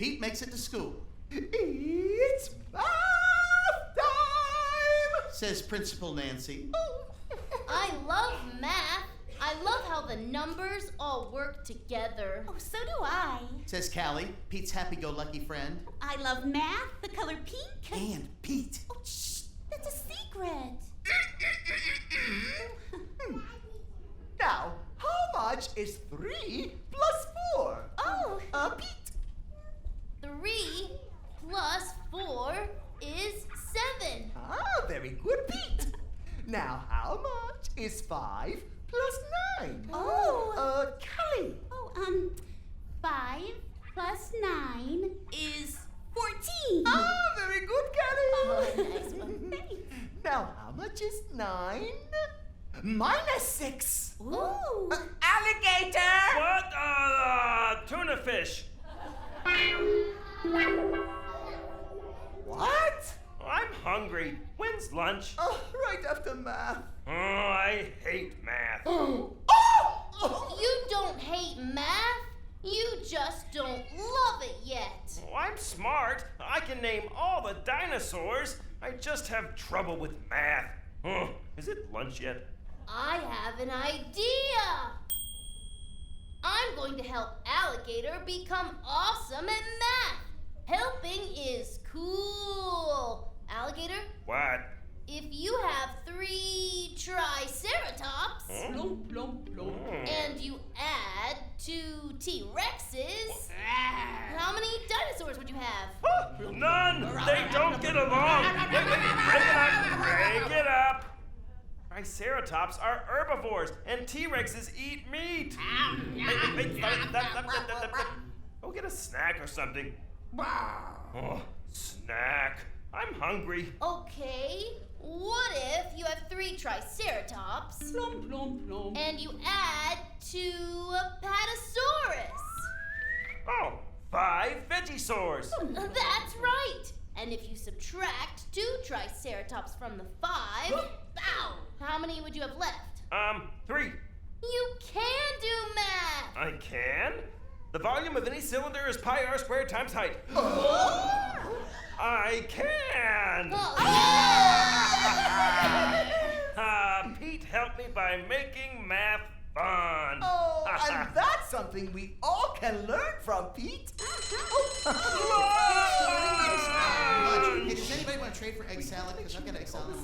Pete makes it to school. It's math time! Says Principal Nancy. I love math. I love how the numbers all work together. Oh, so do I. Says Callie, Pete's happy-go-lucky friend. I love math, the color pink. And Pete. Oh, shh, that's a secret. Now, how much is 3 plus 4? Oh. Pete. 3 plus 4 is 7. Very good, Pete. Now, how much is 5 plus 9? Oh. Callie. 5 plus 9 is 14. Very good, Callie. Oh, nice one. Thanks. Now, how much is 9 minus 6? Ooh. Alligator! What? Tuna fish. What? I'm hungry. When's lunch? Right after math. Oh, I hate math. You don't hate math. You just don't love it yet. Oh, I'm smart. I can name all the dinosaurs. I just have trouble with math. Oh, is it lunch yet? I have an idea. I'm going to help Alligator become awesome at math. Helping is cool. Alligator, What? if you have 3 triceratops and you add 2 T-Rexes, how many dinosaurs would you have? None! They don't get along! Wait, break it up! Triceratops are herbivores, and T-Rexes eat meat! Wait, stop. Go get a snack or something. Oh, snack. I'm hungry. Okay, what if you have 3 triceratops and you add 2 Apatosaurus? Oh, 5 Vegisaurs. That's right. And if you subtract 2 triceratops from the 5, how many would you have left? 3. You can do math. I can? The volume of any cylinder is pi r squared times height. I can! Pete helped me by making math fun. And that's something we all can learn from, Pete. Hey, does anybody want to trade for egg salad? Because I've got egg salad.